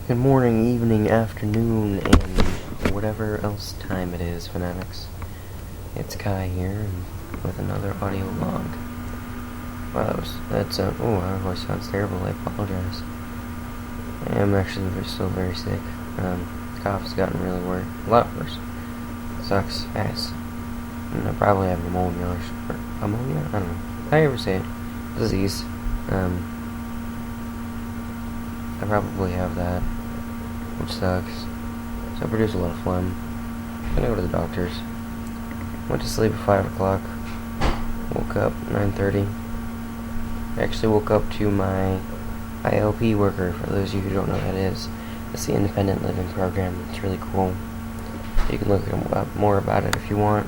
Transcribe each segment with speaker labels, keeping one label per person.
Speaker 1: Good morning, evening, afternoon, and whatever else time it is, fanatics. It's Kai here, and with another audio log. Wow, my voice sounds terrible, I apologize. I am actually still very sick. The cough's gotten really worse, a lot worse. Sucks ass. And I probably have pneumonia or ammonia? I don't know. How do you ever say it? Disease. I probably have that, which sucks. So I produce a lot of phlegm. I go to the doctors. Went to sleep at 5 o'clock. Woke up 9:30. I actually woke up to my ILP worker. For those of you who don't know what that is, it's the Independent Living Program. It's really cool. You can look up more about it if you want.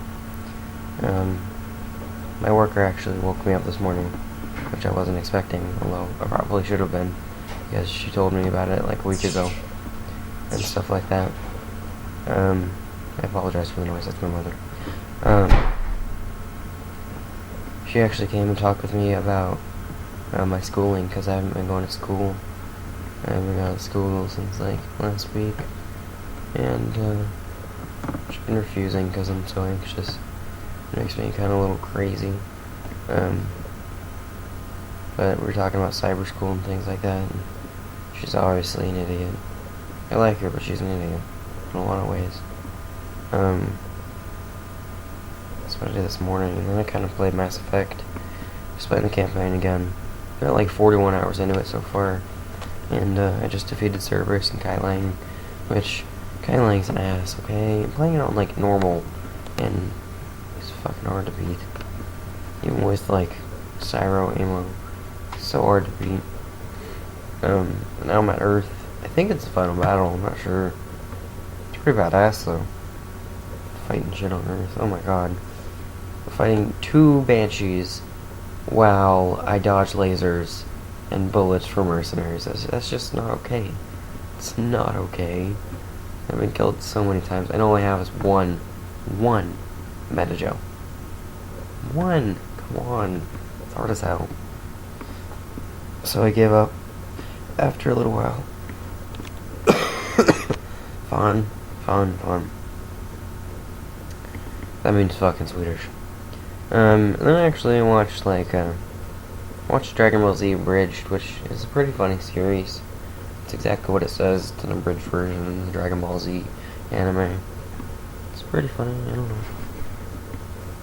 Speaker 1: My worker actually woke me up this morning, which I wasn't expecting, although I probably should have been, because she told me about it like a week ago, and stuff like that. I apologize for the noise, that's my mother. She actually came and talked with me about my schooling, because I haven't been going to school. I haven't gone to school since like last week, and she's been refusing because I'm so anxious. It makes me kind of a little crazy. But we're talking about cyber school and things like that, and she's obviously an idiot. I like her, but she's an idiot in a lot of ways. That's what I did this morning, and then I kind of played Mass Effect. Just playing the campaign again. Got like 41 hours into it so far, and I just defeated Cerberus and Kai Lang, which Kai Lang's an ass, okay? I'm playing it on like normal, and it's fucking hard to beat. Even with like Cyro ammo, it's so hard to beat. Now I'm at Earth. I think it's the final battle, I'm not sure. It's pretty badass though. Fighting shit on Earth, oh my god. Fighting 2 Banshees while I dodge lasers and bullets from mercenaries. That's just not okay. It's not okay. I've been killed so many times. I all I have is one Metagel. One! Come on. It's hard as hell. So I gave up after a little while. Fun. That means fucking Swedish. And then I actually watched watched Dragon Ball Z Abridged, which is a pretty funny series. It's exactly what it says. It's an abridged version of the Dragon Ball Z anime. It's pretty funny, I don't know.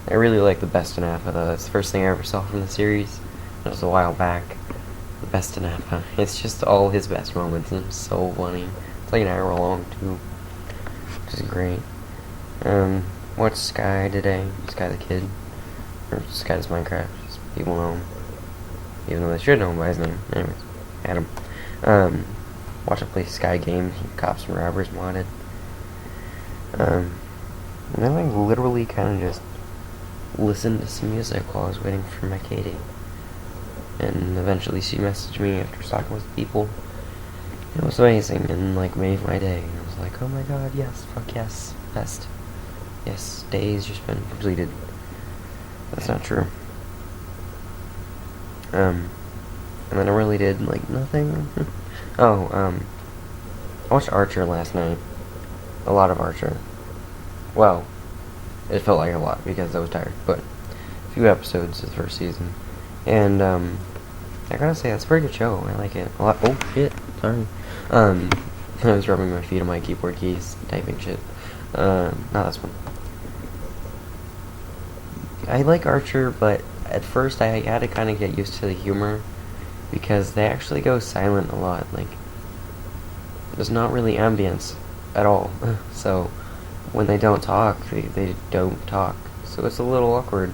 Speaker 1: I really like the Best in Appa though. That's the first thing I ever saw from the series. It was a while back. The Best in Appa. It's just all his best moments, and it's so funny. It's like an hour long too, which is great. Watched Sky today. Sky the Kid. Or Sky does Minecraft. Just people know him. Even though they should know him by his name. Anyways, Adam. Watch him play Sky games, Cops and Robbers modded. And then I literally kind of just listened to some music while I was waiting for my Katie. And eventually she messaged me after talking with people. It was amazing and like made my day. And I was like, oh my god, yes, fuck yes, best. Yes, day's just been completed. That's not true. And then I really did like nothing. I watched Archer last night. A lot of Archer. Well, it felt like a lot because I was tired, but a few episodes of the first season. And I gotta say, that's a pretty good show. I like it a lot. Oh shit, sorry. I was rubbing my feet on my keyboard keys, typing shit. No, that's one. I like Archer, but at first I had to kind of get used to the humor, because they actually go silent a lot. Like, there's not really ambience at all. So when they don't talk, they don't talk. So it's a little awkward.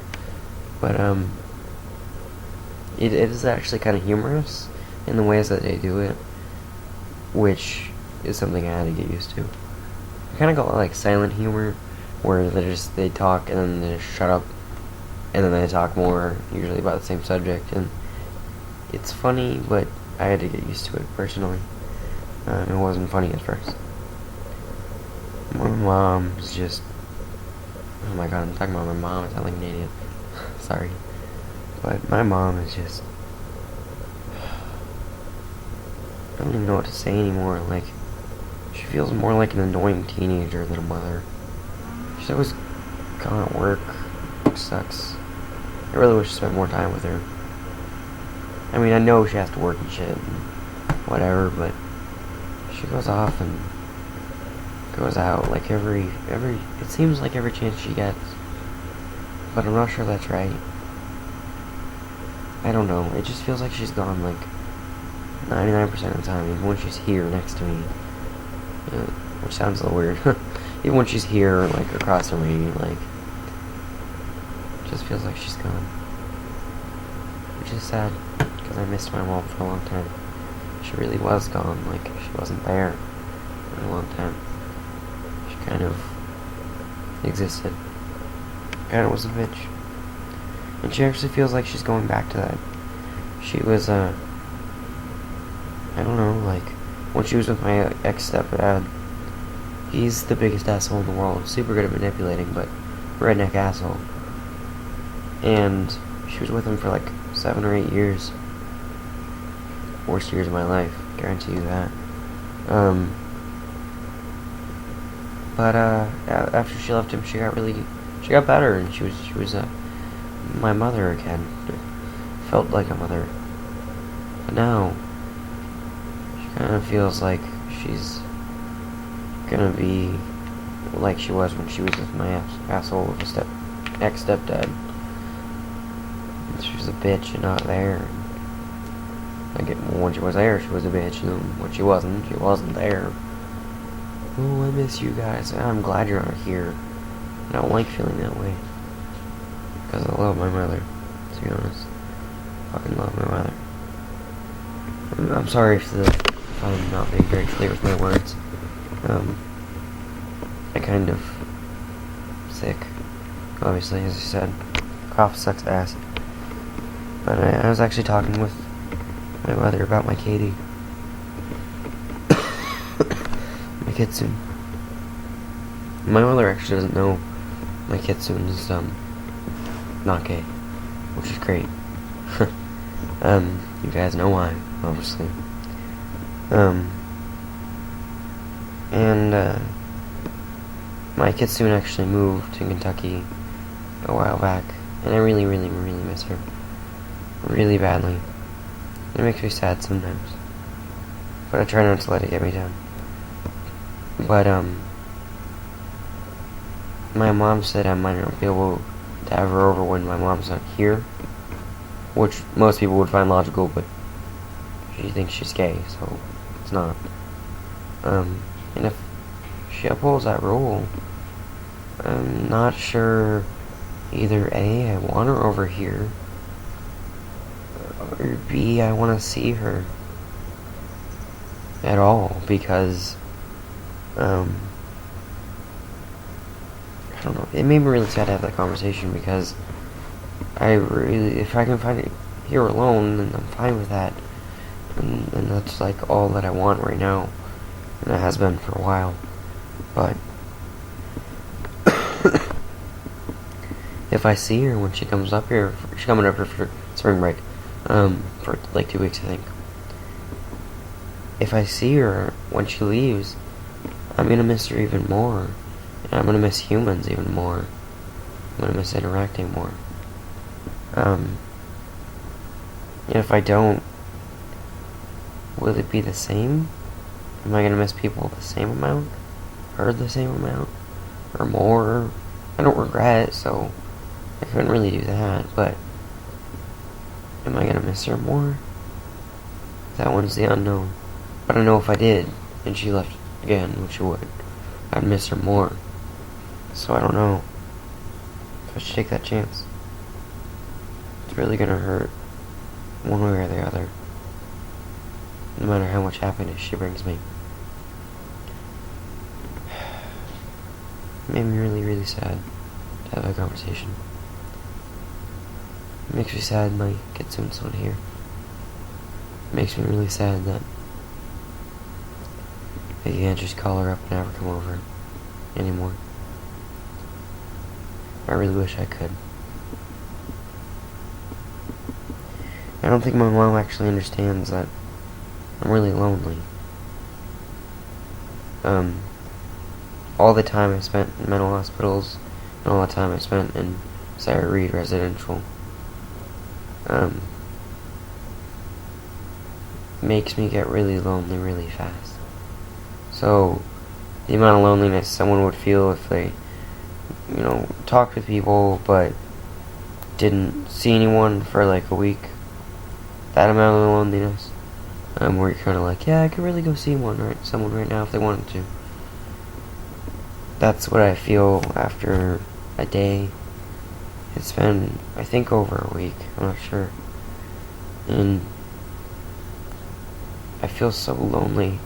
Speaker 1: But it is actually kind of humorous in the ways that they do it, which is something I had to get used to. I kind of got like silent humor, where they talk and then they just shut up, and then they talk more, usually about the same subject, and it's funny, but I had to get used to it personally. It wasn't funny at first. My mom's just... Oh my god, I'm talking about my mom, I sound like an idiot. Sorry. But my mom is just... I don't even know what to say anymore. Like, She feels more like an annoying teenager than a mother. She's always gone at work, which sucks. I really wish I spent more time with her. I mean, I know she has to work and shit and whatever, but she goes off and goes out like every, it seems like every chance she gets. But I'm not sure that's right. I don't know, it just feels like she's gone like 99% of the time, even when she's here next to me. Which sounds a little weird. Even when she's here, like, across from me, like, it just feels like she's gone. Which is sad, because I missed my mom for a long time. She really was gone, like, she wasn't there for a long time. She kind of existed. Kind of was a bitch. And she actually feels like she's going back to that. She was, I don't know, like, when she was with my ex-stepdad, he's the biggest asshole in the world. Super good at manipulating, but redneck asshole. And she was with him for like 7 or 8 years. Worst years of my life, guarantee you that. But after she left him, she got better, and she was my mother again. Felt like a mother. But now, she kind of feels like she's gonna be like she was when she was with my asshole of a ex-stepdad. She was a bitch and not there. When she was there, she was a bitch, and when she wasn't there. Oh, I miss you guys. I'm glad you're not here. I don't like feeling that way. Because I love my mother, to be honest. Fucking love my mother. I'm sorry if I'm not being very clear with my words. I kind of sick, obviously, as I said. Cough sucks ass. But I was actually talking with my mother about my Katie. My Kitsune. My mother actually doesn't know my Kitsune is, not gay, which is great. You guys know why, obviously. My Kitsune actually moved to Kentucky a while back, and I really, really, really miss her. Really badly. It makes me sad sometimes. But I try not to let it get me down. But, my mom said I might not be able to have her over when my mom's not here, which most people would find logical, but she thinks she's gay, so it's not. And if she upholds that rule, I'm not sure either A, I want her over here, or B, I want to see her at all, because, I don't know, it made me really sad to have that conversation, because if I can find it here alone, then I'm fine with that, and that's like all that I want right now, and it has been for a while, but if I see her when she comes up here, she's coming up here for spring break, for like 2 weeks, I think. If I see her when she leaves, I'm gonna miss her even more, and I'm gonna miss humans even more. I'm gonna miss interacting more. And if I don't, will it be the same? Am I gonna miss people the same amount? Her the same amount? Or more? I don't regret it, so I couldn't really do that, but am I gonna miss her more? That one's the unknown. But I know if I did, and she left again, which she would, I'd miss her more. So I don't know if I should take that chance. It's really gonna hurt, one way or the other, no matter how much happiness she brings me. It made me really, really sad to have that conversation. It makes me sad my Kitsune's not here. It makes me really sad that I can't just call her up and have her come over anymore. I really wish I could. I don't think my mom actually understands that I'm really lonely. Um, all the time I spent in mental hospitals, and all the time I spent in Sarah Reed Residential, makes me get really lonely really fast. So, the amount of loneliness someone would feel if they, talked with people, but didn't see anyone for like a week, that amount of loneliness, where you're kind of like, yeah, I could really go see someone right now if they wanted to. That's what I feel after a day. It's been, I think, over a week, I'm not sure, and I feel so lonely,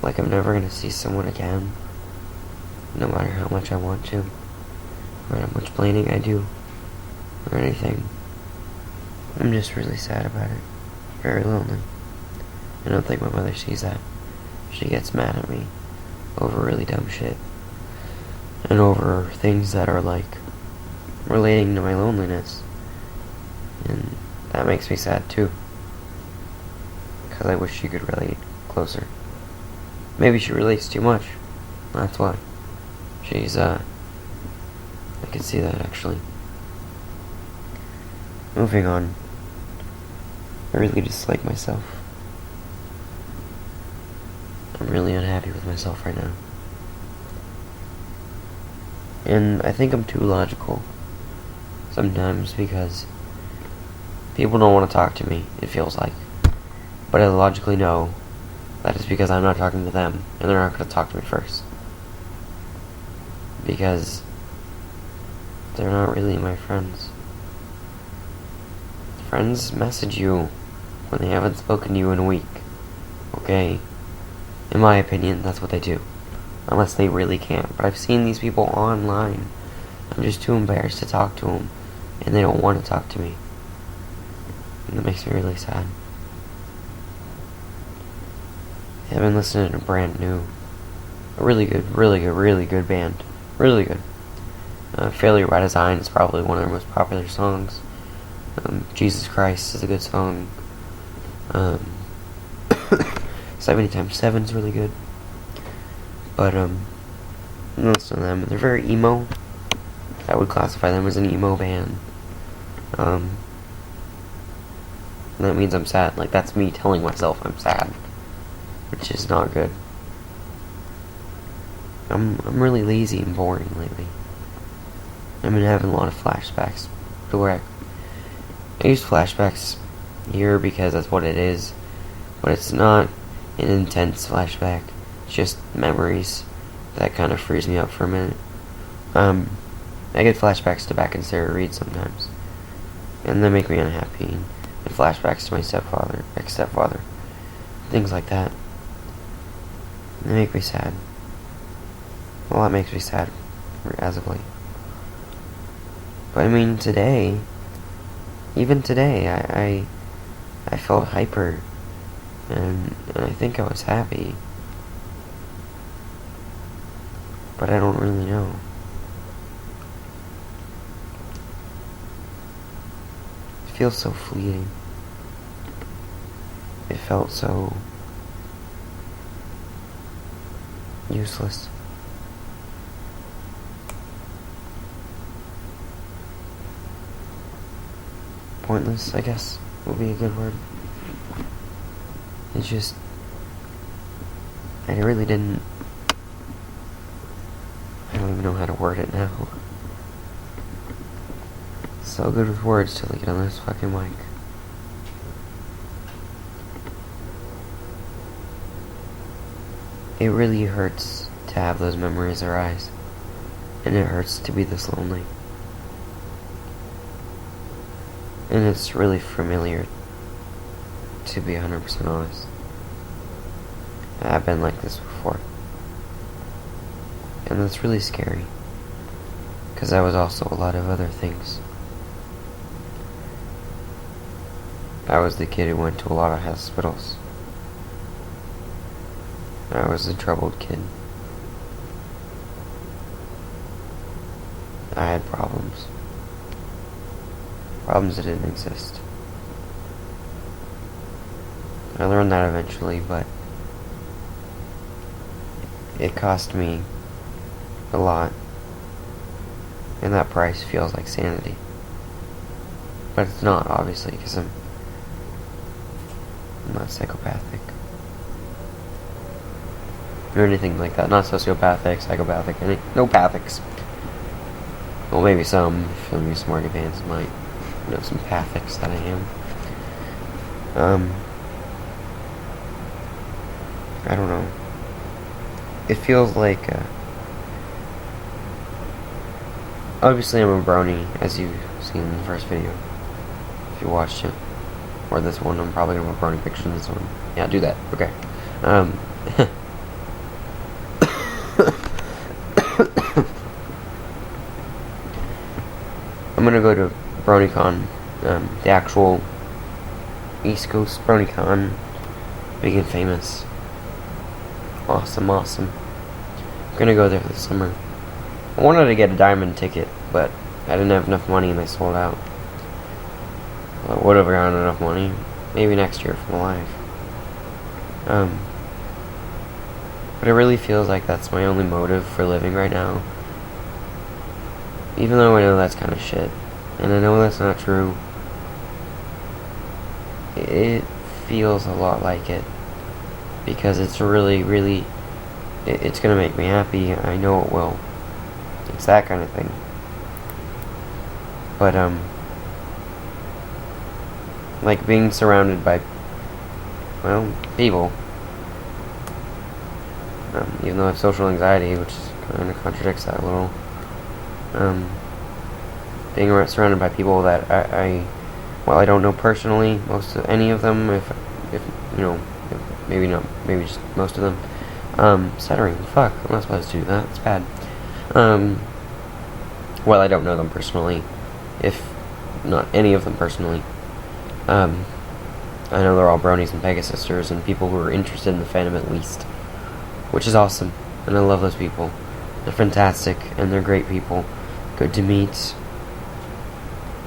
Speaker 1: like I'm never gonna see someone again, no matter how much I want to, or how much planning I do, or anything. I'm just really sad about it. Very lonely. I don't think my mother sees that. She gets mad at me over really dumb shit, and over things that are like relating to my loneliness, and that makes me sad too, because I wish she could relate closer. Maybe she relates too much, that's why. I could see that actually. Moving on. I really dislike myself. I'm really unhappy with myself right now. And I think I'm too logical sometimes, because people don't want to talk to me, it feels like. But I logically know that it's because I'm not talking to them, and they're not going to talk to me first. Because they're not really my friends. Friends message you when they haven't spoken to you in a week. Okay? In my opinion, that's what they do. Unless they really can't. But I've seen these people online. I'm just too embarrassed to talk to them, and they don't want to talk to me. And that makes me really sad. I've been listening to Brand New. A really good band. Really good. Failure by Design is probably one of their most popular songs. Jesus Christ is a good song. 70 times 7 is really good. But, listen to them. They're very emo. I would classify them as an emo band. And that means I'm sad. Like, that's me telling myself I'm sad, which is not good. I'm really lazy and boring lately. I've been having a lot of flashbacks to where I use flashbacks here because that's what it is, but it's not an intense flashback. It's just memories that kind of frees me up for a minute. I get flashbacks to back in Sarah Reed sometimes, and they make me unhappy, and flashbacks to my ex-stepfather, things like that. They make me sad. Well, that makes me sad as of late. But I mean, even today, I felt hyper, and I think I was happy. But I don't really know. It feels so fleeting. It felt so useless. Pointless, I guess, would be a good word. It's just, I really didn't, I don't even know how to word it now. So good with words till I get on this fucking mic. It really hurts to have those memories arise, and it hurts to be this lonely. And it's really familiar, to be 100% honest. I've been like this before. And that's really scary, because I was also a lot of other things. I was the kid who went to a lot of hospitals. I was a troubled kid. I had problems. Problems that didn't exist. I learned that eventually, but it cost me a lot, and that price feels like sanity. But it's not, obviously, because I'm not psychopathic or anything like that. Not sociopathic, psychopathic, no pathics. Well, maybe some. Maybe smarty pants might know some pathics that I am. I don't know. It feels like, obviously I'm a brony, as you've seen in the first video, if you watched it. Or this one, I'm probably gonna put brony picture in this one. Yeah, do that. Okay. I'm gonna go to BronyCon, the actual East Coast BronyCon, big and famous. Awesome. I'm gonna go there for the summer. I wanted to get a diamond ticket, but I didn't have enough money and they sold out. Well, I would have gotten enough money. Maybe next year for life. But it really feels like that's my only motive for living right now. Even though I know that's kind of shit. And I know that's not true. It feels a lot like it. Because it's really, it's gonna make me happy. I know it will. It's that kind of thing. But, like being surrounded by, well, people. Even though I have social anxiety, which kind of contradicts that a little. Being surrounded by people that I don't know personally, any of them, if you know, maybe not, maybe just most of them. Stuttering, fuck, I'm not supposed to do that, it's bad. Well, I don't know them personally, if not any of them personally. I know they're all bronies and Pegasisters and people who are interested in the fandom at least, which is awesome, and I love those people. They're fantastic, and they're great people, good to meet,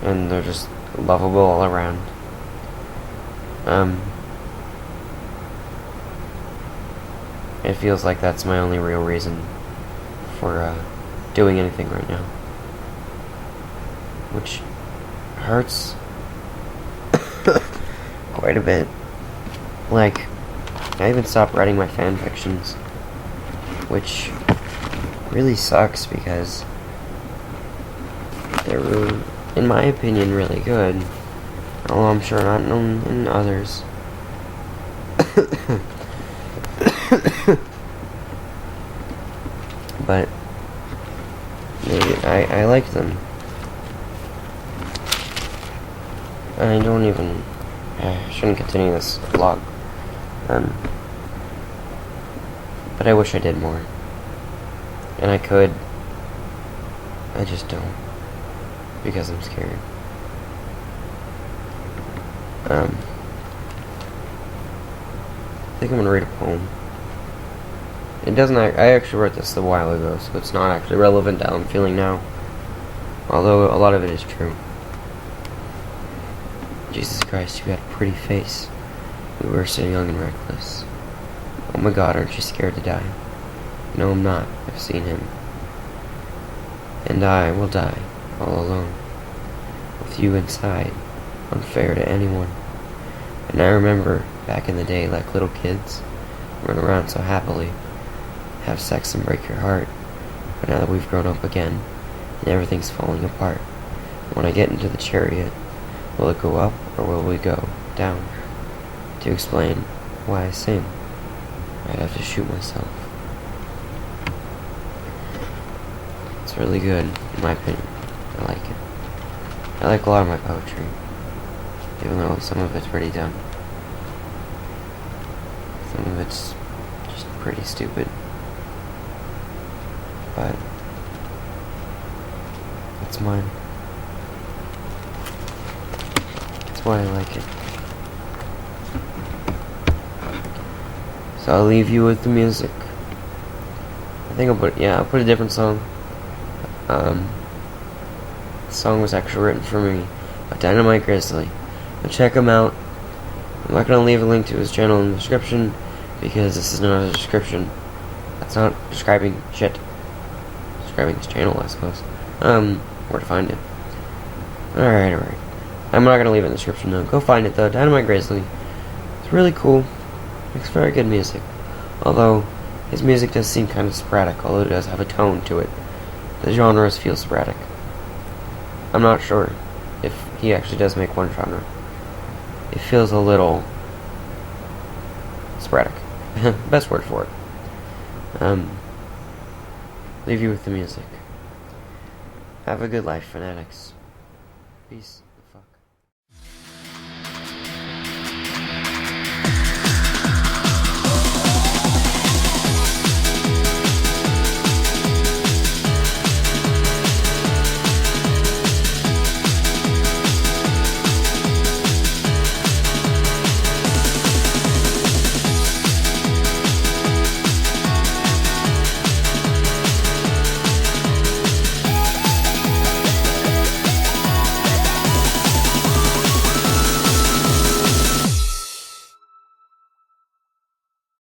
Speaker 1: and they're just lovable all around. It feels like that's my only real reason for doing anything right now, which hurts quite a bit. Like, I even stopped writing my fan fictions, which really sucks because they were, in my opinion, really good. Although I'm sure not in others. But I like them. I don't even. I shouldn't continue this vlog. But I wish I did more. And I could. I just don't. Because I'm scared. I think I'm gonna read a poem. It doesn't. I actually wrote this a while ago, so it's not actually relevant to how I'm feeling now. Although a lot of it is true. Jesus Christ, you got a pretty face. We were so young and reckless. Oh my God, aren't you scared to die? No, I'm not. I've seen him. And I will die, all alone. With you inside, unfair to anyone. And I remember, back in the day, like little kids, run around so happily, have sex and break your heart. But now that we've grown up again, and everything's falling apart, when I get into the chariot, will it go up, or will we go down? To explain why I sing, I'd have to shoot myself. It's really good, in my opinion. I like it. I like a lot of my poetry, even though some of it's pretty dumb. Some of it's just pretty stupid. But it's mine. That's why I like it. So I'll leave you with the music. I think I'll put a different song. The song was actually written for me by Dynamite Grizzly. But check him out. I'm not going to leave a link to his channel in the description because this is not a description. That's not describing shit. Describing his channel, I suppose. Where to find it. Alright. I'm not gonna leave it in the description though. Go find it though. Dynamite Grizzly. It's really cool. Makes very good music. Although, his music does seem kind of sporadic, although it does have a tone to it. The genres feel sporadic. I'm not sure if he actually does make one genre. It feels a little sporadic. Best word for it. Leave you with the music. Have a good life, fanatics. Peace.